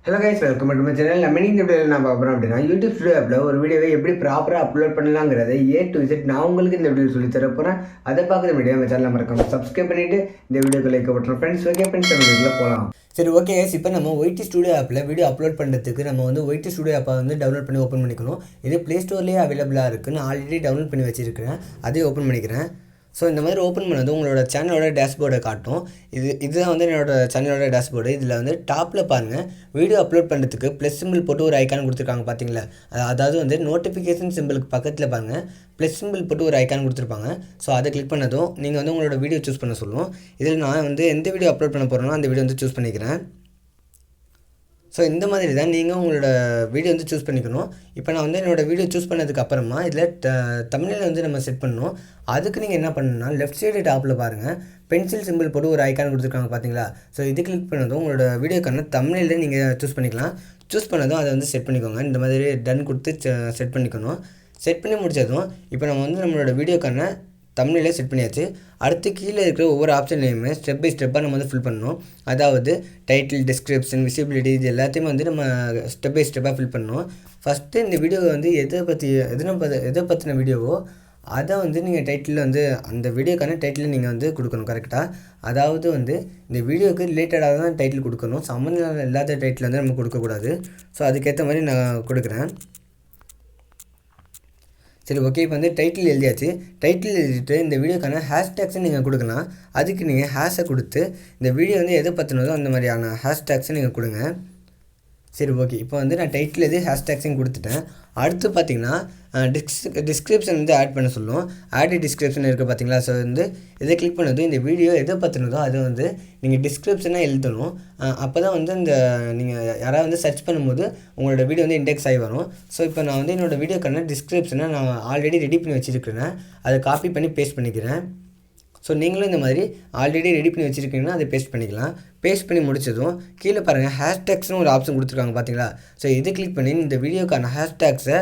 Hello guys, welcome to my channel. நம்ம இந்த வீடியோவில் நான் பார்க்குறோம் அப்படின்னா யூடியூப் ஸ்டுடியோ ஆப்பில் ஒரு வீடியோவை எப்படி ப்ராப்பராக அப்லோட் பண்ணலாங்கிறத A to Z நான் உங்களுக்கு இந்த வீடியோ சொல்லி தர போகிறேன். அதை பார்க்குற வீடியோ நம்ம சேனலில் மறக்காம சப்ஸ்கிரைப் பண்ணிவிட்டு இந்த வீடியோக்கு லைக் பண்ணுறோம் ஃப்ரெண்ட்ஸ். ஓகே ஃப்ரெண்ட்ஸ், நம்ம வீடியோவில் போகலாம். சரி, ஓகே கைஸ், இப்போ நம்ம YT ஸ்டுடியோ ஆப்பில் வீடியோ அப்லோட் பண்ணுறதுக்கு நம்ம வந்து YT ஸ்டுடியோ ஆப்பை வந்து டவுன்லோட் பண்ணி ஓப்பன் பண்ணிக்கணும். இது ப்ளே ஸ்டோர்லேயே அவைலபிளாக இருக்குது. நான் ஆல்ரெடி டவுன்லோட் பண்ணி வச்சுருக்கிறேன், அதே ஓப்பன் பண்ணிக்கிறேன். ஸோ இந்த மாதிரி ஓப்பன் பண்ணது உங்களோட சேனலோட டேஷ்போர்டை காட்டும். இதுதான் வந்து என்னோடய சேனலோட டேஷ்போர்டு. இதில் வந்து டாப்பில் பாருங்கள், வீடியோ அப்லோட் பண்ணுறதுக்கு ப்ளஸ் சிம்பிள் போட்டு ஒரு ஐக்கான் கொடுத்துருக்காங்க பார்த்தீங்களா. அதாவது வந்து நோட்டிஃபிகேஷன் சிம்பிளுக்கு பக்கத்தில் பாருங்கள், ப்ளஸ் சிம்பிள் போட்டு ஒரு ஐக்கான் கொடுத்துருப்பாங்க. ஸோ அதை கிளிக் பண்ணதும் நீங்கள் வந்து உங்களோட வீடியோ சூஸ் பண்ண சொல்லுவோம். இதில் நான் வந்து எந்த வீடியோ அப்லோட் பண்ண போகிறேனோ அந்த வீடியோ வந்து சூஸ் பண்ணிக்கிறேன். ஸோ இந்த மாதிரி தான் நீங்கள் உங்களோட வீடியோ வந்து சூஸ் பண்ணிக்கணும். இப்போ நான் வந்து என்னோடய வீடியோ சூஸ் பண்ணதுக்கு அப்புறமா இதில் தமிழில் வந்து நம்ம செட் பண்ணணும். அதுக்கு நீங்கள் என்ன பண்ணணும்னா லெஃப்ட் சைடு டாப்பில் பாருங்கள், பென்சில் சிம்பிள் போட்டு ஒரு ஐக்கான் கொடுத்துருக்காங்க பார்த்தீங்களா. ஸோ இது கிளிக் பண்ணதும் உங்களோட வீடியோக்கான தமிழில் நீங்கள் சூஸ் பண்ணிக்கலாம். சூஸ் பண்ணதும் அதை வந்து செட் பண்ணிக்கோங்க. இந்த மாதிரி டன் கொடுத்து செட் பண்ணிக்கணும். செட் பண்ணி முடித்ததும் இப்போ நம்ம வந்து நம்மளோட வீடியோக்கான தமிழில் செட் பண்ணியாச்சு. அடுத்து கீழே இருக்கிற ஒவ்வொரு ஆப்ஷன்லையுமே ஸ்டெப் பை ஸ்டெப்பாக நம்ம வந்து ஃபில் பண்ணணும். அதாவது டைட்டில், டிஸ்கிரிப்ஷன், விசிபிலிட்டி, இது எல்லாத்தையுமே வந்து நம்ம ஸ்டெப் பை ஸ்டெப்பாக ஃபில் பண்ணணும். ஃபஸ்ட்டு இந்த வீடியோவை வந்து எதை பற்றின வீடியோவோ அதை வந்து நீங்கள் டைட்டிலில் வந்து அந்த வீடியோக்கான டைட்டில் நீங்கள் வந்து கொடுக்கணும் கரெக்டாக. அதாவது வந்து இந்த வீடியோவுக்கு ரிலேட்டடாக தான் டைட்டில் கொடுக்கணும். சம்மந்தம் இல்லாத டைட்டில் வந்து நம்ம கொடுக்கக்கூடாது. ஸோ அதுக்கேற்ற மாதிரி நான் கொடுக்குறேன். சரி, ஓகே, இப்போ வந்து டைட்டில் எழுதியாச்சு. டைட்டில் எழுதிட்டு இந்த வீடியோக்கான ஹேஷ்டேக்ஸை நீங்கள் கொடுக்கலாம். அதுக்கு நீங்கள் ஹேஷை கொடுத்து இந்த வீடியோ வந்து எதை பற்றினதோ அந்த மாதிரியான ஹேஷ்டேக்ஸை நீங்கள் கொடுங்க. சரி, ஓகே, இப்போ வந்து நான் டைட்டில் எது ஹேஷ்டேக்ஸையும் கொடுத்துட்டேன். அடுத்து பார்த்தீங்கன்னா டிஸ்கிரிப்ஷன் வந்து ஆட் பண்ண சொல்லும். ஆட் டிஸ்கிரிப்ஷன் இருக்குது பார்த்தீங்களா. ஸோ வந்து இதை கிளிக் பண்ணதும் இந்த வீடியோ எதை பற்றினதோ அதை வந்து நீங்கள் டிஸ்கிரிப்ஷனாக எழுதணும். அப்போ தான் வந்து இந்த நீங்கள் யாராவது வந்து சர்ச் பண்ணும்போது உங்களோட வீடியோ வந்து இண்டெக்ஸ் ஆகி வரும். ஸோ இப்போ நான் வந்து என்னோடய வீடியோக்கான டிஸ்கிரிப்ஷனை நான் ஆல்ரெடி ரெடி பண்ணி வச்சுருக்கிறேன். அதை காப்பி பண்ணி பேஸ்ட் பண்ணிக்கிறேன். ஸோ நீங்களும் இந்த மாதிரி ஆல்ரெடி ரெடி பண்ணி வச்சுருக்கீங்கன்னா அதை பேஸ்ட் பண்ணிக்கலாம். பேஸ்ட் பண்ணி முடிச்சதும் கீழே பாருங்கள் ஹேஷ்டேக்ஸ்னு ஒரு ஆப்ஷன் கொடுத்துருக்காங்க பார்த்தீங்களா. ஸோ இதை கிளிக் பண்ணி இந்த வீடியோக்கான ஹேஷ்டேக்ஸை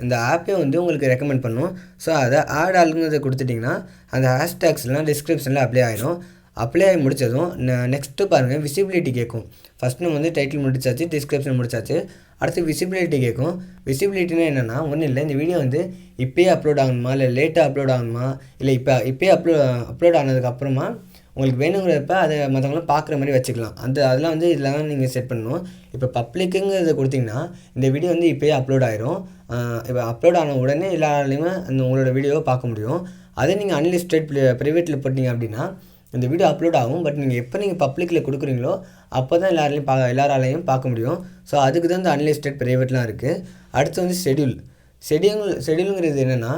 இந்த ஆப்பே வந்து உங்களுக்கு ரெக்கமெண்ட் பண்ணும். ஸோ அதை ஆட் ஆளுங்கிறத கொடுத்துட்டிங்கன்னா அந்த ஹேஷ்டேக்ஸ்லாம் டிஸ்கிரிப்ஷனில் அப்ளை ஆகிடும். அப்ளை ஆகி முடித்ததும் நெக்ஸ்ட்டு பாருங்கள் விசிபிலிட்டி கேட்கும். ஃபஸ்ட் நம்ம வந்து டைட்டில் முடிச்சாச்சு, டிஸ்கிரிப்ஷன் முடிச்சாச்சு. அடுத்து விசிபிலிட்டி கேட்கும். விசிபிலிட்டினா என்னென்னா ஒன்றும் இல்லை, இந்த வீடியோ வந்து இப்போயே அப்லோட் ஆகணுமா இல்லை லேட்டாக அப்லோட் ஆகணுமா இல்லை இப்போயே அப்லோட் ஆனதுக்கப்புறமா உங்களுக்கு வேணுங்கிறப்ப அதை மற்றவங்களும் பார்க்குற மாதிரி வச்சுக்கலாம். அதெல்லாம் வந்து இதெல்லாம் நீங்கள் செட் பண்ணணும். இப்போ பப்ளிக்குங்கிறத கொடுத்திங்கன்னா இந்த வீடியோ வந்து இப்போயே அப்லோட் ஆகிரும். இப்போ அப்லோட் ஆன உடனே எல்லாராலையுமே உங்களோட வீடியோவை பார்க்க முடியும். அதே நீங்கள் அன்லிஸ்டட் ப்ரைவேட்டில் போட்டிங்க அப்படின்னா இந்த வீடியோ அப்லோட் ஆகும். பட் நீங்கள் எப்போ நீங்கள் பப்ளிக்கில் கொடுக்குறீங்களோ அப்போ தான் எல்லாராலையும் பார்க்க முடியும். ஸோ அதுக்கு தான் இந்த அன்லிஸ்டட் ப்ரைவேட்லாம் இருக்குது. அடுத்து வந்து ஷெடியூலுங்கிறது என்னென்னா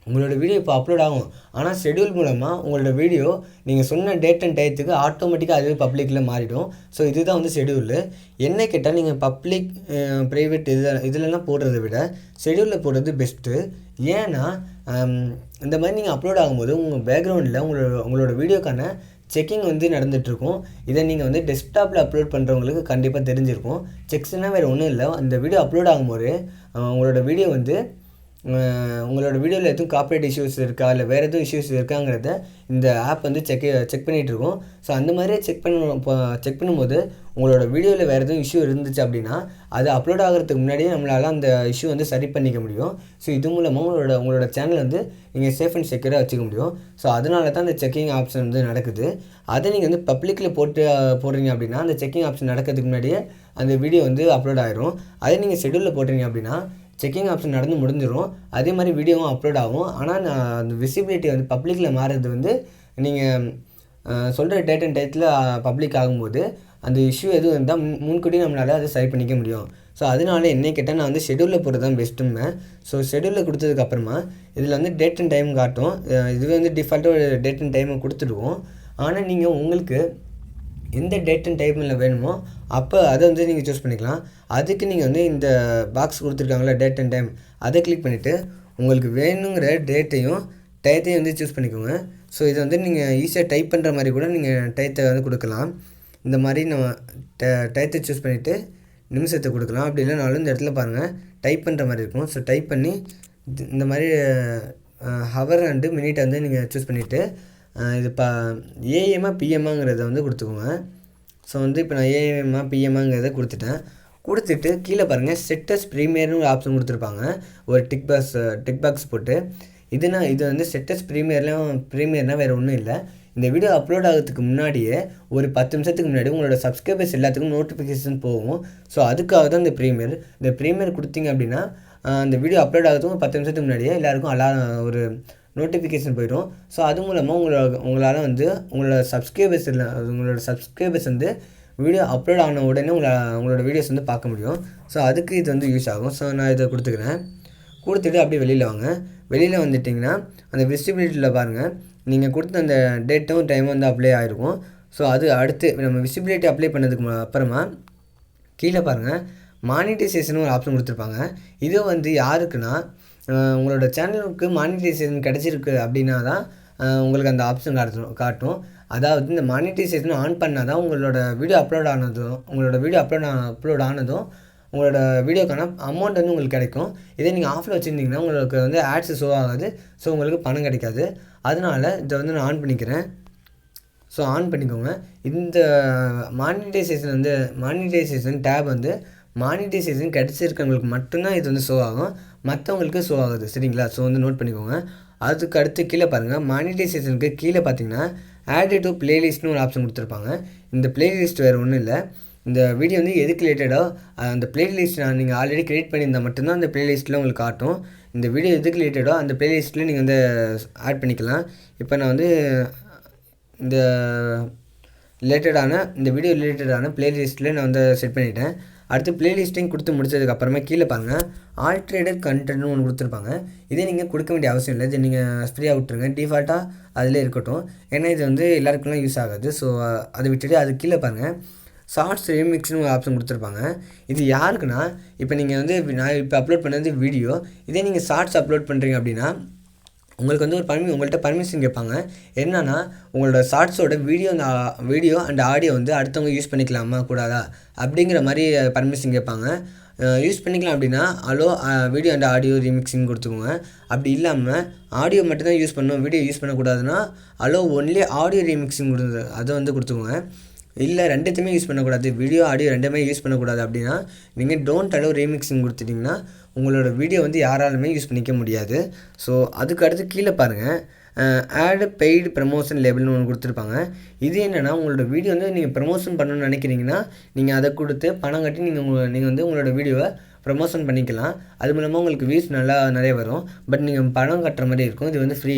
உங்களோட வீடியோ இப்போ அப்லோட் ஆகும். ஆனால் ஷெடியூல் மூலமாக உங்களோட வீடியோ நீங்கள் சொன்ன டேட் அண்ட் டயத்துக்கு ஆட்டோமேட்டிக்காக அதுவே பப்ளிக்கில் மாறிடும். ஸோ இதுதான் வந்து ஷெடியூலு. என்ன கேட்டால் நீங்கள் பப்ளிக், ப்ரைவேட் இதிலெல்லாம் போடுறத விட ஷெடியூலில் போடுறது பெஸ்ட்டு. ஏன்னா இந்த மாதிரி நீங்கள் அப்லோட் ஆகும்போது உங்கள் பேக்ரவுண்டில் உங்களோட வீடியோக்கான செக்கிங் வந்து நடந்துகிட்ருக்கும். இதை நீங்கள் வந்து டெஸ்க்டாப்பில் அப்லோட் பண்ணுறவங்களுக்கு கண்டிப்பாக தெரிஞ்சிருக்கும். செக்ஸ்னால் வேறு ஒன்றும் இல்லை, இந்த வீடியோ அப்லோட் ஆகும்போது உங்களோட வீடியோ வந்து உங்களோட வீடியோவில் எதுவும் காப்பிரைட் இஷ்யூஸ் இருக்கா இல்லை வேறு எதுவும் இஷ்யூஸ் இருக்காங்கிறத இந்த ஆப் வந்து செக் பண்ணிகிட்ருக்கோம். ஸோ அந்த மாதிரியே செக் பண்ணும்போது உங்களோட வீடியோவில் வேறு எதுவும் இஷ்யூ இருந்துச்சு அப்படின்னா அது அப்லோட் ஆகிறதுக்கு முன்னாடியே நம்மளால் அந்த இஷ்யூ வந்து சரி பண்ணிக்க முடியும். ஸோ இது மூலமாக உங்களோட சேனல் வந்து நீங்கள் சேஃப் அண்ட் செக்யூராக வச்சுக்க முடியும். ஸோ அதனால தான் இந்த செக்கிங் ஆப்ஷன் வந்து நடக்குது. அதை நீங்கள் வந்து பப்ளிக்கில் போடுறீங்க அப்படின்னா அந்த செக்கிங் ஆப்ஷன் நடக்கிறதுக்கு முன்னாடியே அந்த வீடியோ வந்து அப்லோட் ஆகிரும். அதே நீங்கள் ஷெடியூலில் போடுறீங்க அப்படின்னா செக்கிங் ஆப்ஷன் நடந்து முடிஞ்சிடும். அதே மாதிரி வீடியோவும் அப்லோட் ஆகும். ஆனால் அந்த விசிபிலிட்டி வந்து பப்ளிக்கில் மாறுறது வந்து நீங்கள் சொல்கிற டேட் அண்ட் டயத்தில் பப்ளிக் ஆகும்போது அந்த இஷ்யூ எதுவும் இருந்தால் முன்கூட்டியே நம்மளால் அதை சரி பண்ணிக்க முடியும். ஸோ அதனால என்ன கேட்டால் நான் வந்து ஷெடியூலில் போடுறது தான் பெஸ்ட்டுங்க. ஸோ ஷெடியூலில் கொடுத்ததுக்கப்புறமா இதில் வந்து டேட் அண்ட் டைம் காட்டும். இதுவே வந்து டிஃபால்ட்டாக ஒரு டேட் அண்ட் டைமை கொடுத்துடுவோம். ஆனால் நீங்கள் உங்களுக்கு எந்த டேட் அண்ட் டைமில் வேணுமோ அப்போ அதை வந்து நீங்கள் சூஸ் பண்ணிக்கலாம். அதுக்கு நீங்கள் வந்து இந்த பாக்ஸ் கொடுத்துருக்காங்களா டேட் அண்ட் டைம், அதை கிளிக் பண்ணிவிட்டு உங்களுக்கு வேணுங்கிற டேட்டையும் டயத்தையும் வந்து சூஸ் பண்ணிக்கோங்க. ஸோ இதை வந்து நீங்கள் ஈஸியாக டைப் பண்ணுற மாதிரி கூட நீங்கள் டயத்தை வந்து கொடுக்கலாம். இந்த மாதிரி நம்ம டயத்தை சூஸ் பண்ணிவிட்டு நிமிஷத்தை கொடுக்கலாம். அப்படி இல்லைனாலும் இந்த இடத்துல பாருங்கள் டைப் பண்ணுற மாதிரி இருக்கும். ஸோ டைப் பண்ணி இந்த மாதிரி ஹவர் அண்டு மினிட்டை வந்து நீங்கள் சூஸ் பண்ணிவிட்டு இது ஏஎம்மா பிஎம்மாங்கிறத வந்து கொடுத்துக்கோங்க. ஸோ வந்து இப்போ நான் ஏஎம்மா பிஎம்மாங்கிறத கொடுத்துட்டு கீழே பாருங்கள் செட்டஸ் ப்ரீமியர்னு ஒரு ஆப்ஷன் கொடுத்துருப்பாங்க, ஒரு டிக் பாக்ஸ் போட்டு. இது வந்து செட்டஸ் ப்ரீமியர்னால் வேறு ஒன்றும் இல்லை. இந்த வீடியோ அப்லோட் ஆகிறதுக்கு முன்னாடியே ஒரு 10 நிமிஷத்துக்கு முன்னாடி உங்களோட சப்ஸ்கிரைபர்ஸ் எல்லாத்துக்கும் நோட்டிஃபிகேஷன் போகும். ஸோ அதுக்காக தான் இந்த ப்ரீமியர் கொடுத்தீங்க அப்படின்னா அந்த வீடியோ அப்லோட் ஆகிறதுக்கும் 10 நிமிஷத்துக்கு முன்னாடியே எல்லாேருக்கும் ஒரு நோட்டிஃபிகேஷன் போயிடும். ஸோ அது மூலமாக உங்களால் வந்து உங்களோட சப்ஸ்கிரைபர்ஸ் வந்து வீடியோ அப்லோட் ஆன உடனே உங்களோட வீடியோஸ் வந்து பார்க்க முடியும். ஸோ அதுக்கு இது வந்து யூஸ் ஆகும். ஸோ நான் இதை கொடுத்துட்டு அப்படியே வெளியில் வாங்க. வெளியில் வந்துட்டிங்கன்னா அந்த விசிபிலிட்டியில் பாருங்கள், நீங்கள் கொடுத்த அந்த டேட்டும் டைமும் வந்து அப்ளை ஆகிருக்கும். ஸோ அது அடுத்து நம்ம விசிபிலிட்டி அப்ளை பண்ணதுக்கு அப்புறமா கீழே பாருங்கள் மானிட்டைசேஷன் ஒரு ஆப்ஷன் கொடுத்துருப்பாங்க. இது வந்து யாருக்குன்னா உங்களோட சேனலுக்கு மானிட்டைசேஷன் கிடச்சிருக்கு அப்படின்னா தான் உங்களுக்கு அந்த ஆப்ஷன் காட்டும். அதாவது இந்த மானிட்டைசேஷன் ஆன் பண்ணால் தான் உங்களோட வீடியோ அப்லோட் ஆனதும் உங்களோட வீடியோக்கான அமௌண்ட் வந்து உங்களுக்கு கிடைக்கும். இதே நீங்கள் ஆஃபில் வச்சுருந்தீங்கன்னா உங்களுக்கு வந்து ஆட்ஸ் ஷோ ஆகாது. ஸோ உங்களுக்கு பணம் கிடைக்காது. அதனால் இதை வந்து நான் ஆன் பண்ணிக்கிறேன். ஸோ ஆன் பண்ணிக்கோங்க. இந்த மானிட்டைசேஷன் டேப் வந்து மானிட்டைசேஷன் கிடச்சிருக்கவங்களுக்கு மட்டும்தான் இது வந்து ஷோ ஆகும், மற்றவங்களுக்கு ஷோ ஆகுது. சரிங்களா? ஸோ வந்து நோட் பண்ணிக்கோங்க. அதுக்கு அடுத்து கீழே பாருங்கள், மானிட்டைசேஷனுக்கு கீழே பார்த்தீங்கன்னா ஆட் டு பிளேலிஸ்ட்னு ஒரு ஆப்ஷன் கொடுத்துருப்பாங்க. இந்த பிளேலிஸ்ட் வேறு ஒன்றும் இல்லை. இந்த வீடியோ வந்து எதுக்கு ரிலேட்டடோ அந்த பிளேலிஸ்ட் நீங்கள் ஆல்ரெடி க்ரியேட் பண்ணியிருந்தால் மட்டும்தான் அந்த பிளேலிஸ்ட்டில் உங்களுக்கு காட்டும். இந்த வீடியோ எதுக்கு ரிலேட்டடோ அந்த பிளேலிஸ்ட்டில் நீங்கள் வந்து ஆட் பண்ணிக்கலாம். இப்போ நான் வந்து இந்த வீடியோ ரிலேட்டடான பிளேலிஸ்ட்டில் நான் வந்து செட் பண்ணிட்டேன். அடுத்து பிளேலிஸ்ட்டையும் கொடுத்து முடிச்சதுக்கப்புறமா கீழே பாருங்கள் ஆல்ட்ரேட்டட் கண்டென்ட்னு ஒன்று கொடுத்துருப்பாங்க. இதே நீங்கள் கொடுக்க வேண்டிய அவசியம் இல்லை. இதை நீங்கள் ஃப்ரீயாக விட்டுருங்க, டிஃபால்ட்டாக அதிலே இருக்கட்டும். ஏன்னா இது வந்து எல்லாருக்குலாம் யூஸ் ஆகாது. ஸோ அதை விட்டுட்டு அது கீழே பாருங்கள் ஷார்ட்ஸ் ரீமிக்ஸ்னு ஒரு ஆப்ஷன் கொடுத்துருப்பாங்க. இது யாருக்குன்னா இப்போ நீங்கள் வந்து நான் இப்போ அப்லோட் பண்ணது வீடியோ, இதே நீங்கள் ஷார்ட்ஸ் அப்லோட் பண்ணுறீங்க அப்படின்னா உங்களுக்கு வந்து உங்கள்கிட்ட பர்மிஷன் கேட்பாங்க. என்னன்னா உங்களோட ஷார்ட்ஸோட வீடியோ அண்ட் ஆடியோ வந்து அடுத்தவங்க யூஸ் பண்ணிக்கலாமா கூடாதா அப்படிங்கிற மாதிரி பர்மிஷன் கேட்பாங்க. யூஸ் பண்ணிக்கலாம் அப்படின்னா வீடியோ அண்ட் ஆடியோ ரீமிக்ஸிங் கொடுத்துக்கோங்க. அப்படி இல்லாமல் ஆடியோ மட்டும்தான் யூஸ் பண்ணணும், வீடியோ யூஸ் பண்ணக்கூடாதுன்னா ஒன்லி ஆடியோ ரீமிக்ஸிங் அதை வந்து கொடுத்துக்கோங்க. இல்லை ரெண்டுத்தையுமே யூஸ் பண்ணக்கூடாது, வீடியோ ஆடியோ ரெண்டுமே யூஸ் பண்ணக்கூடாது அப்படின்னா நீங்கள் டோன்ட் அலோவ் ரீமிக்ஸிங் கொடுத்துட்டிங்கன்னா உங்களோட வீடியோ வந்து யாராலுமே யூஸ் பண்ணிக்க முடியாது. ஸோ அதுக்கு அடுத்து கீழே பாருங்கள் ஆட் பெய்டு ப்ரமோஷன் லேபிள்னு ஒன்று கொடுத்துருப்பாங்க. இது என்னென்னா உங்களோட வீடியோ வந்து நீங்கள் ப்ரமோஷன் பண்ணணும்னு நினைக்கிறீங்கன்னா நீங்கள் அதை கொடுத்து பணம் கட்டி நீங்கள் வந்து உங்களோட வீடியோவை ப்ரமோஷன் பண்ணிக்கலாம். அது மூலமாக உங்களுக்கு வியூஸ் நிறைய வரும். பட் நீங்கள் பணம் கட்டுற மாதிரி இருக்கும். இது வந்து ஃப்ரீ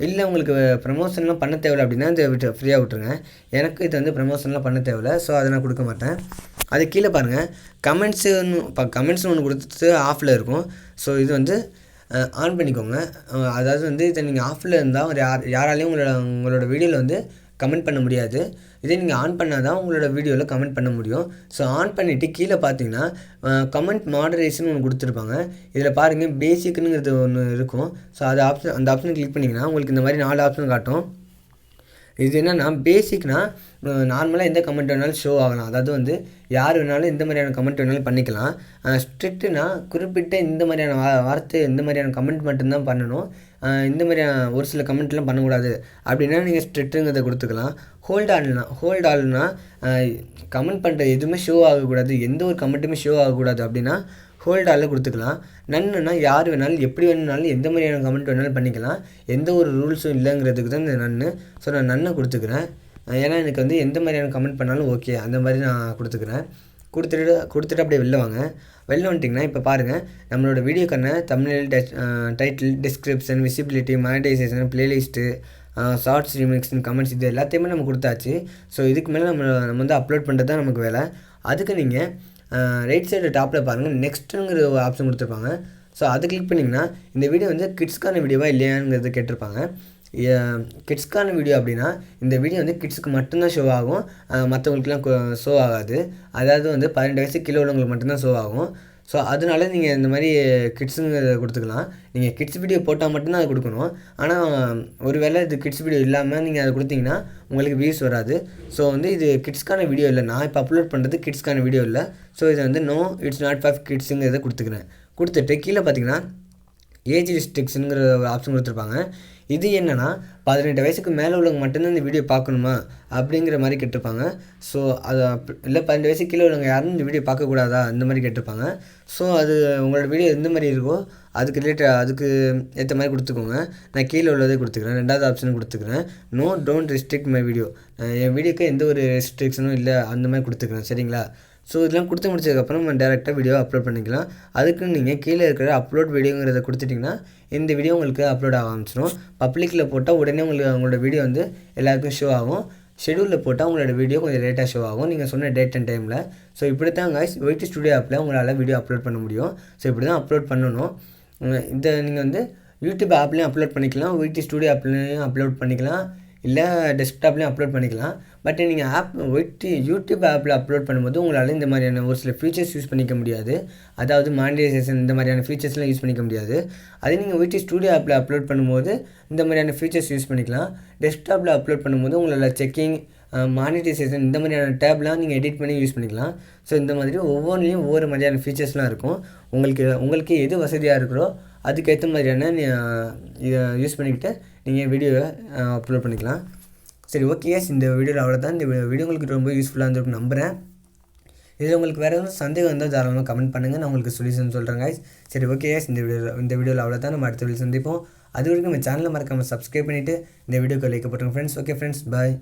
இல்லை உங்களுக்கு ப்ரமோஷன்லாம் பண்ண தேவையில்லை அப்படின்னா இதை ஃப்ரீயாக விட்டுருங்க. எனக்கு இது வந்து ப்ரமோஷன்லாம் பண்ண தேவையில்லை. ஸோ அதை நான் கொடுக்க மாட்டேன். அது கீழே பாருங்கள் கமெண்ட்ஸ்னு ஒன்று கொடுத்து ஆஃபில் இருக்கும். ஸோ இது வந்து ஆன் பண்ணிக்கோங்க. அதாவது வந்து இதை நீங்கள் ஆஃபில் இருந்தால் யாராலையும் உங்களோட வீடியோவில் வந்து கமெண்ட் பண்ண முடியாது. இதே நீங்கள் ஆன் பண்ணால் தான் உங்களோட வீடியோவில் கமெண்ட் பண்ண முடியும். ஸோ ஆன் பண்ணிவிட்டு கீழே பார்த்தீங்கன்னா கமெண்ட் மாடரேஷன் ஒன்று கொடுத்துருப்பாங்க. இதில் பாருங்கள் பேசிக்னுங்கிறது ஒன்று இருக்கும். ஸோ அந்த ஆப்ஷனை கிளிக் பண்ணிங்கன்னா உங்களுக்கு இந்த மாதிரி 4 ஆப்ஷன் காட்டும். இது என்னென்னா பேசிக்னால் நார்மலாக எந்த கமெண்ட் வேணாலும் ஷோ ஆகலாம். அதாவது வந்து யார் வேணாலும் எந்த மாதிரியான கமெண்ட் வேணாலும் பண்ணிக்கலாம். ஸ்ட்ரிக்ட்டுனா குறிப்பிட்ட இந்த மாதிரியான வார்த்தை இந்த மாதிரியான கமெண்ட் மட்டும்தான் பண்ணணும், இந்த மாதிரியான ஒரு சில கமெண்ட்லாம் பண்ணக்கூடாது அப்படின்னா நீங்கள் ஸ்ட்ரிக்ட்டுங்கிறத கொடுத்துக்கலாம். ஹோல்ட் ஆல்னா கமெண்ட் பண்ணுற எதுவுமே ஷோ ஆகக்கூடாது, எந்த ஒரு கமெண்ட்டுமே ஷோ ஆகக்கூடாது அப்படின்னா ஹோல்ட் ஆலில் கொடுத்துக்கலாம். நன்னுனா யார் வேணாலும் எப்படி வேணுனாலும் எந்த மாதிரியான கமெண்ட் வேணாலும் பண்ணிக்கலாம், எந்த ஒரு ரூல்ஸும் இல்லைங்கிறதுக்கு தான் இந்த நன்னு. ஸோ நான் நன்னை கொடுத்துக்கிறேன். ஏன்னா எனக்கு வந்து எந்த மாதிரியான கமெண்ட் பண்ணாலும் ஓகே அந்த மாதிரி நான் கொடுத்துக்கிறேன். கொடுத்துட்டு அப்படியே வெளில வந்துட்டிங்கன்னா இப்போ பாருங்கள் நம்மளோட வீடியோக்கான thumbnail, title, description, visibility, monetization, playlist, shorts, remix, comments இது எல்லாத்தையுமே நம்ம கொடுத்தாச்சு. ஸோ இதுக்கு மேலே நம்ம வந்து அப்லோட் பண்ணுறது தான் நமக்கு வேலை. அதுக்கு நீங்கள் ரைட் சைடு டாப்பில் பாருங்கள் நெக்ஸ்ட்டுங்கிற ஒரு ஆப்ஷன் கொடுத்துருப்பாங்க. ஸோ அதை கிளிக் பண்ணிங்கன்னா இந்த வீடியோ வந்து கிட்ஸ்க்கான வீடியோவா இல்லையாங்கிறது கேட்டிருப்பாங்க. கிட்ஸ்க்கான வீடியோ அப்படின்னா இந்த வீடியோ வந்து கிட்ஸுக்கு மட்டும்தான் ஷோ ஆகும், மற்றவங்களுக்குலாம் ஷோ ஆகாது. அதாவது வந்து 18 வயசுக்கு கீழே உள்ளவங்களுக்கு மட்டும்தான் ஷோ ஆகும். ஸோ அதனால நீங்கள் இந்த மாதிரி கிட்ஸுங்கிறத கொடுத்துக்கலாம். நீங்கள் கிட்ஸ் வீடியோ போட்டால் மட்டும்தான் அது கொடுக்கணும். ஆனால் ஒரு வேளை இது கிட்ஸ் வீடியோ இல்லாமல் நீங்கள் அதை கொடுத்தீங்கன்னா உங்களுக்கு வியூஸ் வராது. ஸோ வந்து இது கிட்ஸ்க்கான வீடியோ இல்லை, நான் இப்போ அப்லோட் பண்ணுறது கிட்ஸ்க்கான வீடியோ இல்லை. ஸோ இதை வந்து நோ இட்ஸ் நாட் ஃபார் கிட்ஸுங்கிறத கொடுத்துட்டு கீழே பார்த்தீங்கன்னா ஏஜ் ரெஸ்ட்ரிக்ஷனுங்கிற ஒரு ஆப்ஷன் கொடுத்துருப்பாங்க. இது என்னென்னா 18 வயசுக்கு மேலே உள்ளவங்க மட்டும்தான் இந்த வீடியோ பார்க்கணுமா அப்படிங்கிற மாதிரி கேட்டிருப்பாங்க. ஸோ அது இல்லை 18 வயசுக்கு கீழே உள்ளவங்க யாரும் இந்த வீடியோ பார்க்கக்கூடாதா அந்த மாதிரி கேட்டிருப்பாங்க. ஸோ அது உங்களோட வீடியோ எந்த மாதிரி இருக்கோ அதுக்கு ஏற்ற மாதிரி கொடுத்துக்கோங்க. நான் கீழே உள்ளதே கொடுத்துக்கிறேன், 2வது ஆப்ஷனும் கொடுத்துக்கிறேன். No don't restrict my video, என் வீடியோக்கு எந்த ஒரு ரெஸ்ட்ரிக்ஷனும் இல்லை அந்த மாதிரி கொடுத்துக்கிறேன். சரிங்களா? ஸோ இதெல்லாம் கொடுத்து முடிச்சதுக்கப்புறம் நம்ம டேரெக்டாக வீடியோ அப்லோட் பண்ணிக்கலாம். அதுக்கு நீங்கள் கீழே இருக்கிற அப்லோட் வீடியோங்கிறத கொடுத்துட்டிங்கன்னா இந்த வீடியோ உங்களுக்கு அப்லோட் ஆக ஆரம்பிச்சிடும். பப்ளிக்கில் போட்டால் உடனே உங்களோட வீடியோ வந்து எல்லாருக்கும் ஷோ ஆகும். ஷெடியூலில் போட்டால் உங்களோட வீடியோ கொஞ்சம் லேட்டாக ஷோ ஆகும் நீங்கள் சொன்ன டேட் அண்ட் டைமில். ஸோ இப்படி தான் காய்ஸ் ஒய்டி ஸ்டுடியோ ஆப்பில் உங்களால் வீடியோ அப்லோட் பண்ண முடியும். ஸோ இப்படி தான் அப்லோட் பண்ணணும். நீங்கள் வந்து யூடியூப் ஆப்லேயும் அப்லோட் பண்ணிக்கலாம், ஒய்டி ஸ்டுடியோ ஆப்லேயும் அப்லோட் பண்ணிக்கலாம், இல்லை டெஸ்க்டாப்லேயும் அப்லோட் பண்ணிக்கலாம். பட் நீங்கள் யூடியூப் ஆப்பில் அப்லோட் பண்ணும்போது உங்களால் இந்த மாதிரியான ஒரு சில ஃபீச்சர்ஸ் யூஸ் பண்ணிக்க முடியாது. அதாவது மானிட்டைசேஷன் இந்த மாதிரியான ஃபீச்சர்ஸ்லாம் யூஸ் பண்ணிக்க முடியாது. அதே நீங்கள் ஒய்டி ஸ்டுடியோ ஆப்பில் அப்லோட் பண்ணும்போது இந்த மாதிரியான ஃபீச்சர்ஸ் யூஸ் பண்ணிக்கலாம். டெஸ்க்டாப்பில் அப்லோட் பண்ணும்போது உங்களால் செக்கிங், மானிட்டைசேஷன் இந்த மாதிரியான டேப்லாம் நீங்கள் எடிட் பண்ணி யூஸ் பண்ணிக்கலாம். ஸோ இந்த மாதிரி ஒவ்வொன்றிலையும் ஒவ்வொரு மாதிரியான ஃபீச்சர்ஸ்லாம் இருக்கும். உங்களுக்கு எது வசதியாக இருக்கிறோ அதுக்கேற்ற மாதிரியான இதை யூஸ் பண்ணிக்கிட்டு நீங்கள் வீடியோவை அப்லோட் பண்ணிக்கலாம். சரி, ஓகே எஸ், இந்த வீடியோவில் அவ்வளோதான். இந்த வீடியோ உங்களுக்கு ரொம்ப யூஸ்ஃபுல்லாக இருந்திருக்கும் நம்புகிறேன். இதில் உங்களுக்கு வேறு எதுவும் சந்தேகம் இருந்தால் தாராளமாக கமெண்ட் பண்ணுங்கள், நான் உங்களுக்கு சொல்யூஷன் சொல்கிறேன் guys. சரி, ஓகே எஸ், இந்த வீடியோவில் அவ்வளோதான். நம்ம அடுத்த வீடியோ சந்திப்போம். அது வரைக்கும் நம்ம சேனலை மறக்காமல் சப்ஸ்கிரைப் பண்ணிவிட்டு இந்த வீடியோக்கு லைக் போட்டுருங்க ஃப்ரெண்ட்ஸ். ஓகே ஃப்ரெண்ட்ஸ், பாய்.